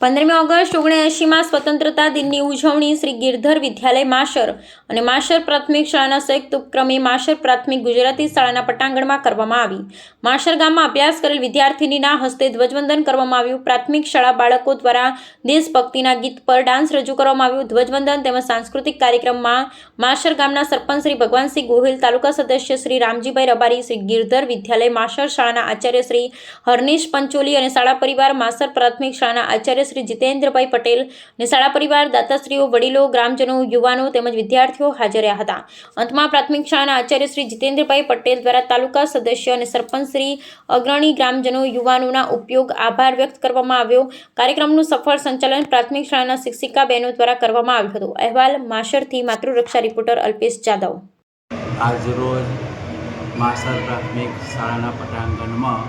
15મી August 1980માં સ્વતંત્રતા દિનની ઉજવણી શ્રી ગિરધર વિદ્યાલય માશર અને માશર પ્રાથમિક શાળાના સંયુક્ત ઉપક્રમે માશર પ્રાથમિક ગુજરાતી શાળાના પટાંગણમાં કરવામાં આવી। માશર ગામમાં અભ્યાસ કરેલ વિદ્યાર્થીનીના હસ્તે ધ્વજવંદન કરવામાં આવ્યું। પ્રાથમિક શાળા બાળકો દ્વારા દેશભક્તિના ગીત પર ડાન્સ રજૂ કરવામાં આવ્યું। ધ્વજવંદન તેમજ સાંસ્કૃતિક કાર્યક્રમમાં માશર ગામના સરપંચ શ્રી ભગવાનસિંહ ગોહિલ, તાલુકા સદસ્ય શ્રી રામજીભાઈ રબારી, શ્રી ગિરધર વિદ્યાલય માશર શાળાના આચાર્ય શ્રી હરનીશ પંચોલી અને શાળા પરિવાર માશર પ્રાથમિક શાળાના આચાર્ય શ્રી જીતેન્દ્રભાઈ પટેલ અને શાળા પરિવાર, દાતાશ્રીઓ, વડીલો, ગ્રામજનો, યુવાનો તેમજ વિદ્યાર્થીઓ હાજર રહ્યા હતા। અંતમાં પ્રાથમિક શાળાના આચાર્ય શ્રી જીતેન્દ્રભાઈ પટેલ દ્વારા તાલુકા સદસ્ય અને સરપંચ શ્રી, અગ્રણી ગ્રામજનો, યુવાનોના ઉપયોગ આભાર વ્યક્ત કરવામાં આવ્યો। કાર્યક્રમનું સફળ સંચાલન પ્રાથમિક શાળાના શિક્ષિકા બહેનો દ્વારા કરવામાં આવ્યું હતું। અહેવાલ માશરથી માતૃરક્ષા રિપોર્ટર અલ્પેશ જાદવ। આજરોજ માશર પ્રાથમિક શાળાના પટાંગણમાં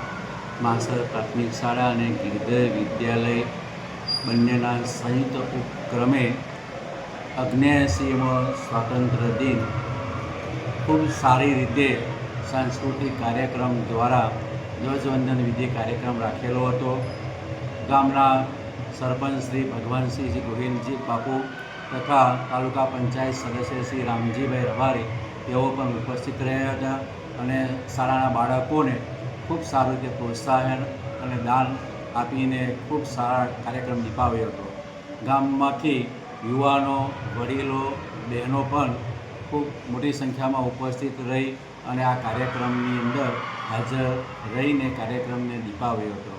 માશર પ્રાથમિક શાળા અને ગિરધર વિદ્યાલય બંનેના સંયુક્ત ઉપક્રમે 79મો સ્વાતંત્ર્ય દિન ખૂબ સારી રીતે સાંસ્કૃતિક કાર્યક્રમ દ્વારા ધ્વજવંદન વિધિ કાર્યક્રમ રાખેલો હતો। ગામના સરપંચ શ્રી ભગવાનસિંહજી ગોહિલજી બાપુ તથા તાલુકા પંચાયત સદસ્ય શ્રી રામજીભાઈ રબારી તેઓ પણ ઉપસ્થિત રહ્યા હતા અને શાળાના બાળકોને ખૂબ સારું રીતે પ્રોત્સાહન અને દાન આપીને ખૂબ સારા કાર્યક્રમ નિભાવ્યો હતો। ગામમાંથી યુવાનો, વડીલો, બહેનો પણ ખૂબ મોટી સંખ્યામાં ઉપસ્થિત રહી અને આ કાર્યક્રમની અંદર હાજર રહીને કાર્યક્રમને નિભાવ્યો હતો।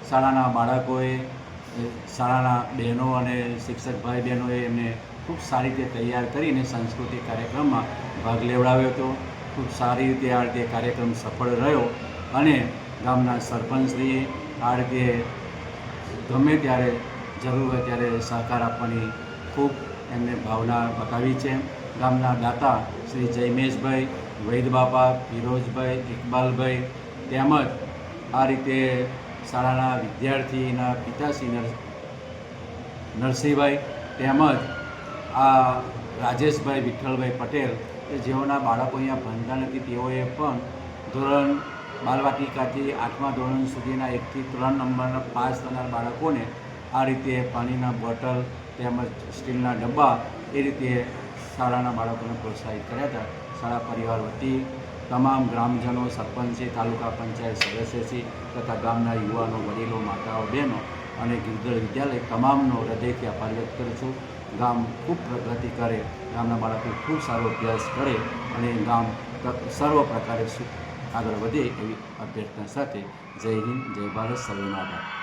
શાળાના બાળકોએ, શાળાના બહેનો અને શિક્ષક ભાઈ બહેનોએ એમને ખૂબ સારી રીતે તૈયાર કરીને સાંસ્કૃતિક કાર્યક્રમમાં ભાગ લેવડાવ્યો હતો। ખૂબ સારી રીતે આ રીતે કાર્યક્રમ સફળ રહ્યો અને ગામના સરપંચશ્રીએ આ રીતે ગમે ત્યારે જરૂર હોય ત્યારે સહકાર આપવાની ખૂબ એમને ભાવના બતાવી છે। ગામના દાતા શ્રી જયમેશભાઈ, વૈદબાપા, ફિરોજભાઈ, ઇકબાલભાઈ તેમજ આ રીતે શાળાના વિદ્યાર્થીના પિતાશ્રી નરસિંહભાઈ તેમજ આ રાજેશભાઈ વિઠ્ઠલભાઈ પટેલ કે જેઓના બાળકો અહીંયા ભણતા નથી તેઓએ પણ ધોરણ બાલવાટિકાથી 8મા ધોરણ સુધીના 1 થી 3 નંબરના પાસ થનાર બાળકોને આ રીતે પાણીના બોટલ તેમજ સ્ટીલના ડબ્બા એ રીતે શાળાના બાળકોને પ્રોત્સાહિત કર્યા હતા। શાળા પરિવાર વતી તમામ ગ્રામજનો, સરપંચે, તાલુકા પંચાયત સદસ્યશ્રી તથા ગામના યુવાનો, વડીલો, માતાઓ, બહેનો અને ગિરધર વિદ્યાલય તમામનો હૃદયથી આભાર વ્યક્ત કરું છું। ગામ ખૂબ પ્રગતિ કરે, ગામના બાળકો ખૂબ સારો અભ્યાસ કરે અને ગામ સર્વ પ્રકારે આગળ વધે એવી અભ્યર્થના સાથે જય હિન્દ, જય ભારત, સર્વેનો આભાર।